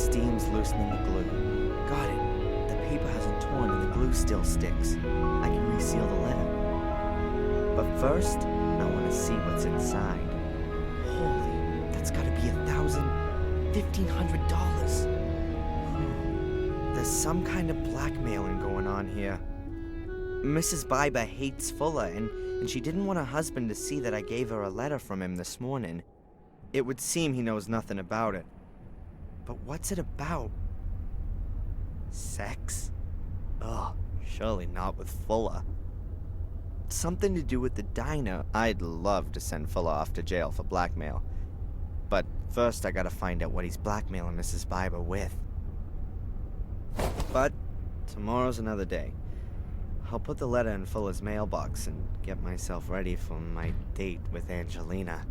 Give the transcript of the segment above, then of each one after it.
steam's loosening the glue. Got it. The paper hasn't torn and the glue still sticks. I can reseal the letter. But first, I want to see what's inside. Holy, that's gotta be $1,500. There's some kind of blackmailing going on here. Mrs. Biber hates Fuller, and she didn't want her husband to see that I gave her a letter from him this morning. It would seem he knows nothing about it. But what's it about? Sex? Ugh, surely not with Fuller. Something to do with the diner. I'd love to send Fuller off to jail for blackmail. But first I gotta find out what he's blackmailing Mrs. Biber with. But tomorrow's another day. I'll put the letter in Fuller's mailbox and get myself ready for my date with Angelina.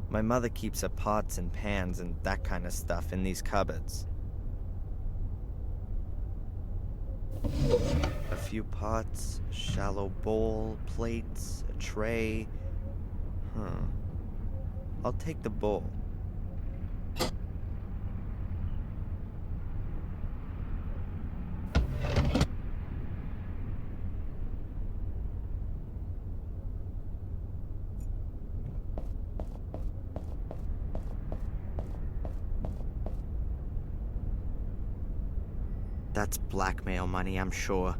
My mother keeps her pots and pans and that kind of stuff in these cupboards. A few pots, a shallow bowl, plates, a tray. I'll take the bowl. That's blackmail money, I'm sure.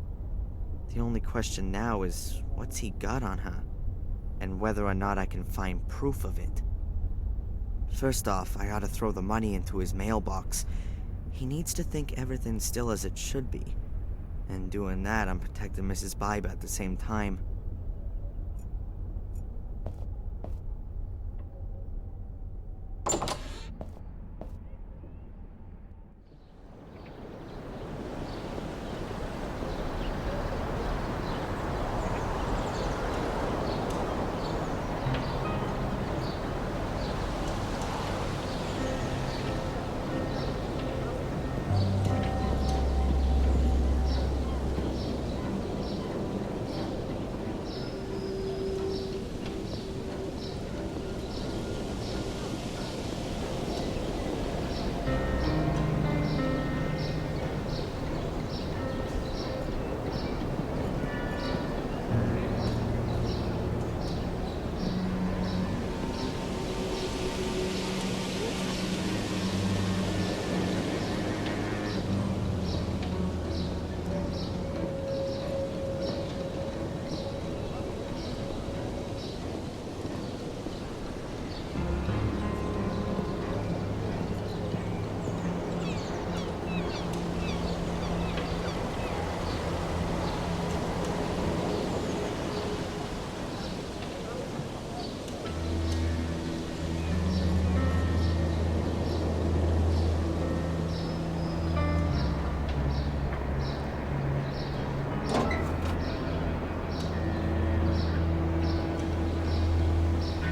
The only question now is, what's he got on her? And whether or not I can find proof of it. First off, I ought to throw the money into his mailbox. He needs to think everything's still as it should be. And doing that, I'm protecting Mrs. Biber at the same time.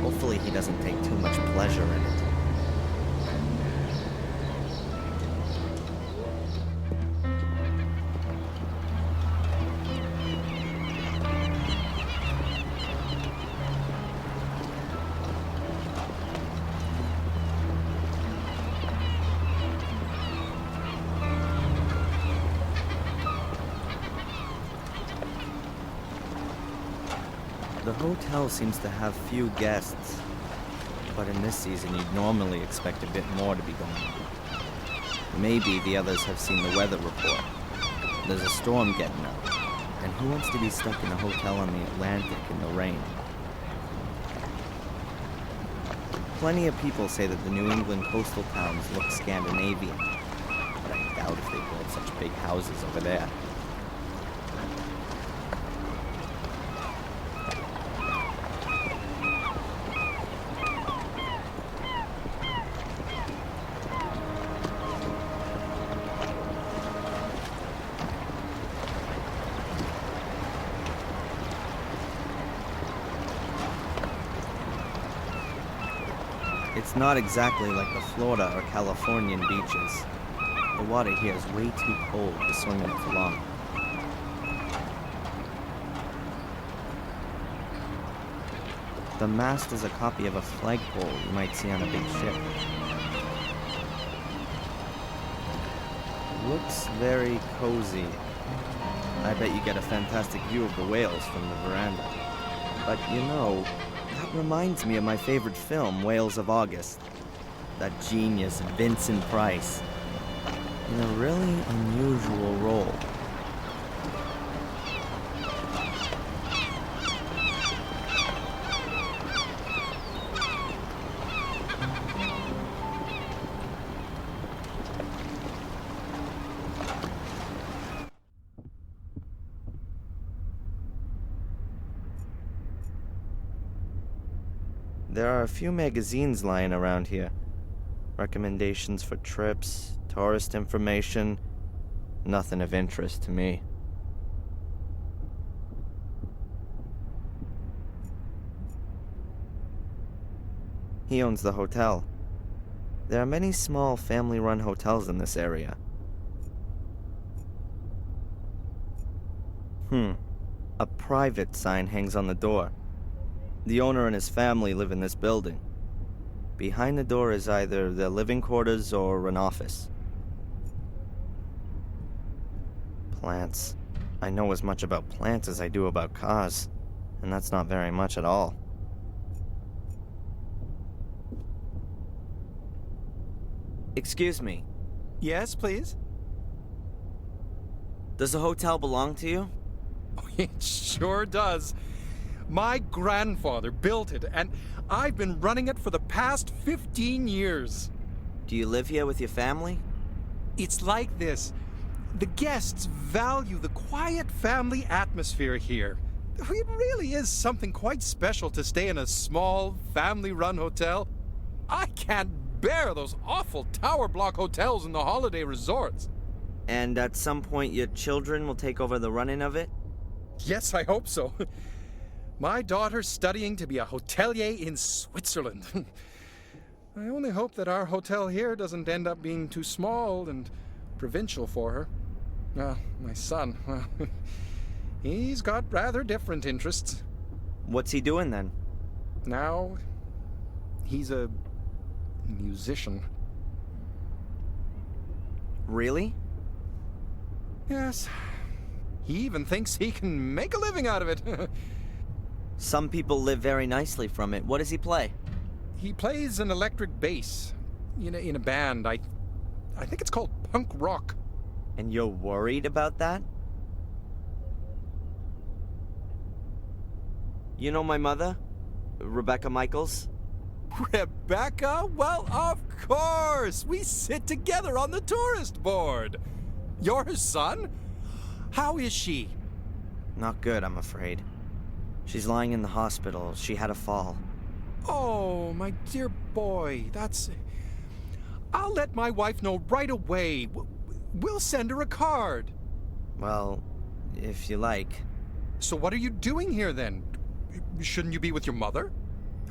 Hopefully he doesn't take too much pleasure in it. The hotel seems to have few guests, but in this season you'd normally expect a bit more to be going on. Maybe the others have seen the weather report. There's a storm getting up, and who wants to be stuck in a hotel on the Atlantic in the rain? Plenty of people say that the New England coastal towns look Scandinavian, but I doubt if they build such big houses over there. It's not exactly like the Florida or Californian beaches. The water here is way too cold to swim in for long. The mast is a copy of a flagpole you might see on a big ship. Looks very cozy. I bet you get a fantastic view of the whales from the veranda. But you know, that reminds me of my favorite film, Whales of August. That genius Vincent Price. In a really unusual role. There are a few magazines lying around here. Recommendations for trips, tourist information, nothing of interest to me. He owns the hotel. There are many small family-run hotels in this area. A private sign hangs on the door. The owner and his family live in this building. Behind the door is either their living quarters or an office. Plants. I know as much about plants as I do about cars, and that's not very much at all. Excuse me. Yes, please? Does the hotel belong to you? Oh, it sure does. My grandfather built it, and I've been running it for the past 15 years. Do you live here with your family? It's like this. The guests value the quiet family atmosphere here. It really is something quite special to stay in a small, family-run hotel. I can't bear those awful tower block hotels in the holiday resorts. And at some point your children will take over the running of it? Yes, I hope so. My daughter's studying to be a hotelier in Switzerland. I only hope that our hotel here doesn't end up being too small and provincial for her. My son, well, he's got rather different interests. What's he doing then? Now, he's a musician. Really? Yes. He even thinks he can make a living out of it. Some people live very nicely from it. What does he play? He plays an electric bass in a band. I think it's called punk rock. And you're worried about that? You know my mother? Rebecca Michaels? Rebecca? Well, of course! We sit together on the tourist board. You're his son? How is she? Not good, I'm afraid. She's lying in the hospital. She had a fall. Oh, my dear boy, I'll let my wife know right away. We'll send her a card. Well, if you like. So what are you doing here then? Shouldn't you be with your mother?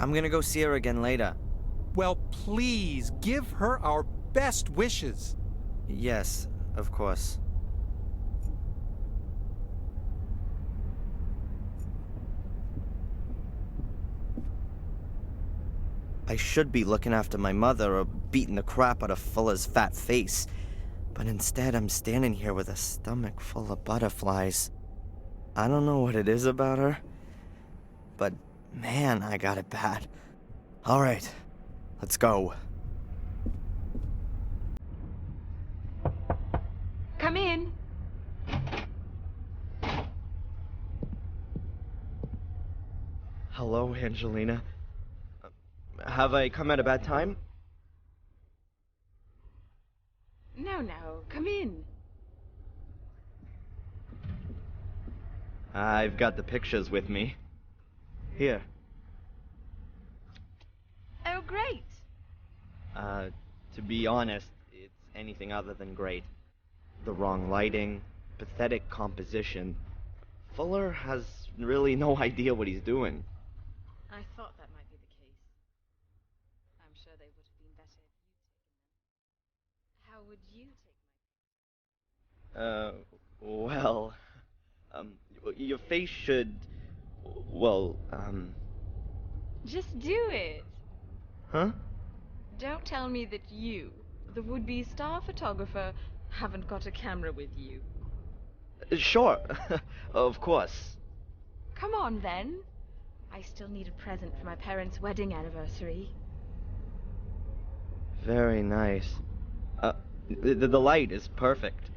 I'm gonna go see her again later. Well, please, give her our best wishes. Yes, of course. I should be looking after my mother or beating the crap out of Fuller's fat face. But instead, I'm standing here with a stomach full of butterflies. I don't know what it is about her, but man, I got it bad. All right, let's go. Come in. Hello, Angelina. Have I come at a bad time? No, come in. I've got the pictures with me. Here. Oh, great. To be honest, it's anything other than great. The wrong lighting, pathetic composition. Fuller has really no idea what he's doing. I thought that might be the case. I'm sure they would have been better if you'd taken them. How would you take Well, your face should, well, Just do it. Huh? Don't tell me that you, the would-be star photographer, haven't got a camera with you. Sure. Of course. Come on, then. I still need a present for my parents' wedding anniversary. Very nice. The light is perfect.